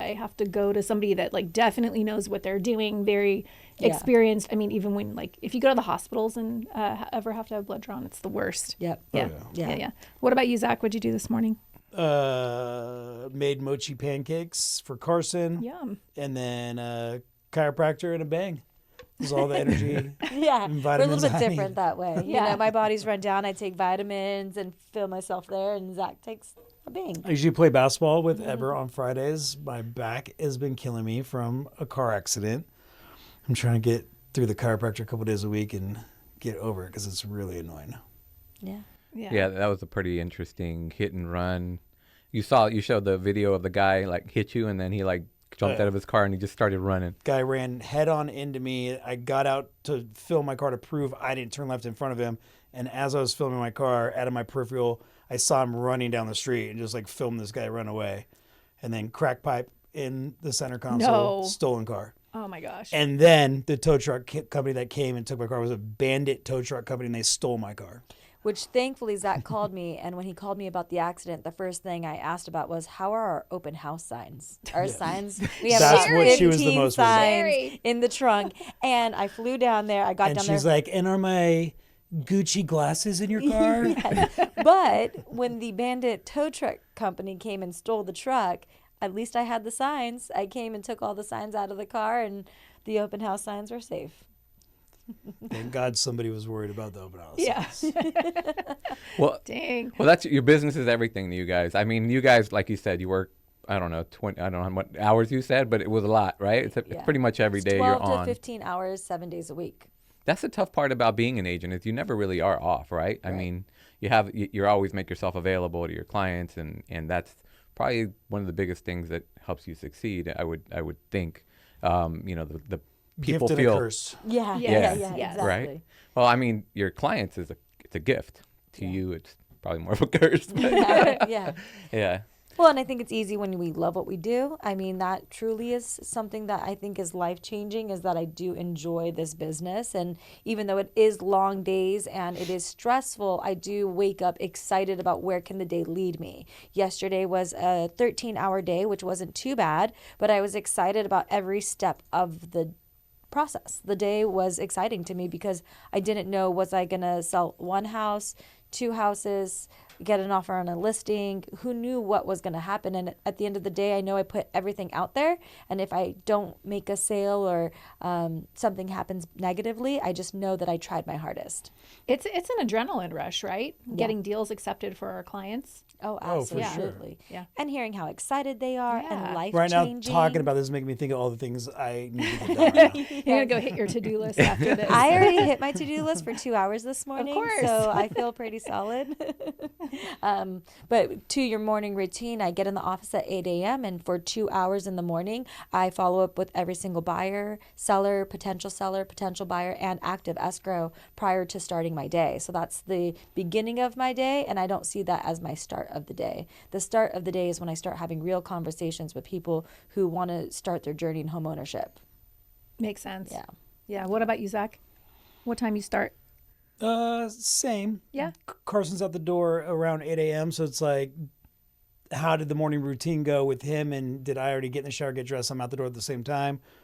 I have to go to somebody that like definitely knows what they're doing, very experienced. I mean, even when like if you go to the hospitals and ever have to have blood drawn, it's the worst. Yep. Yeah. What about you, Zach? What'd you do this morning? Made mochi pancakes for Carson. Yum. And then chiropractor and a bang. It was all the energy. And We're a vitamins little bit I different need. that way. You know, my body's run down. I take vitamins and feel myself there, and Zach takes a bang. I usually play basketball with Eber on Fridays. My back has been killing me from a car accident. I'm trying to get through the chiropractor a couple days a week and get over it because it's really annoying. Yeah, that was a pretty interesting hit and run. You showed the video of the guy like hit you and then he like jumped out of his car and he just started running. Guy ran head on into me. I got out to film my car to prove I didn't turn left in front of him. And as I was filming my car, out of my peripheral, I saw him running down the street and just like filmed this guy run away. And then crack pipe in the center console, stolen car. Oh my gosh. And then the tow truck company that came and took my car was a Bandit tow truck company, and they stole my car. Which thankfully Zach called me, and when he called me about the accident, the first thing I asked about was, how are our open house signs? Our signs, we have That's about what she was the 15 most worried about. signs in the trunk. And I flew down there. I got And down there. she's like, and are my Gucci glasses in your car? Yes. But when the Bandit tow truck company came and stole the truck, at least I had the signs. I came and took all the signs out of the car, and the open house signs were safe. Thank God somebody was worried about the open house. Yeah. Well, Dang. Well, that's your business is everything to you guys. I mean, you guys, like you said, you work, I don't know what hours you said, but it was a lot, right? It's pretty much every day you're 12 on. to 15 hours, 7 days a week. That's the tough part about being an agent is you never really are off, right? I mean, you always make yourself available to your clients, and that's probably one of the biggest things that helps you succeed. I would think, the people Gift and feel a curse. Yeah, Yes. exactly. right. Well, I mean, your clients it's a gift to you. It's probably more of a curse. But yeah. Well, and I think it's easy when we love what we do. I mean, that truly is something that I think is life-changing, is that I do enjoy this business. And even though it is long days and it is stressful, I do wake up excited about where can the day lead me. Yesterday was a 13-hour day, which wasn't too bad, but I was excited about every step of the process. The day was exciting to me because I didn't know, was I going to sell one house, two houses, get an offer on a listing? Who knew what was going to happen? And at the end of the day, I know I put everything out there. And if I don't make a sale or something happens negatively, I just know that I tried my hardest. It's an adrenaline rush, right? Getting deals accepted for our clients. Oh, for absolutely. sure. Yeah. And hearing how excited they are and life Right now, changing. talking about this is making me think of all the things I need to get done right now. You're going to go hit your to-do list after this. I already hit my to-do list for 2 hours this morning, course. so I feel pretty solid. But to your morning routine, I get in the office at 8 a.m. and for 2 hours in the morning, I follow up with every single buyer, seller, potential buyer, and active escrow prior to starting my day. So that's the beginning of my day, and I don't see that as my start of the day. The start of the day is when I start having real conversations with people who want to start their journey in home ownership. Makes sense. Yeah. Yeah. What about you, Zach? What time you start? Same. Yeah. Carson's out the door around 8 a.m. So it's like, how did the morning routine go with him? And did I already get in the shower, get dressed? I'm out the door at the same time.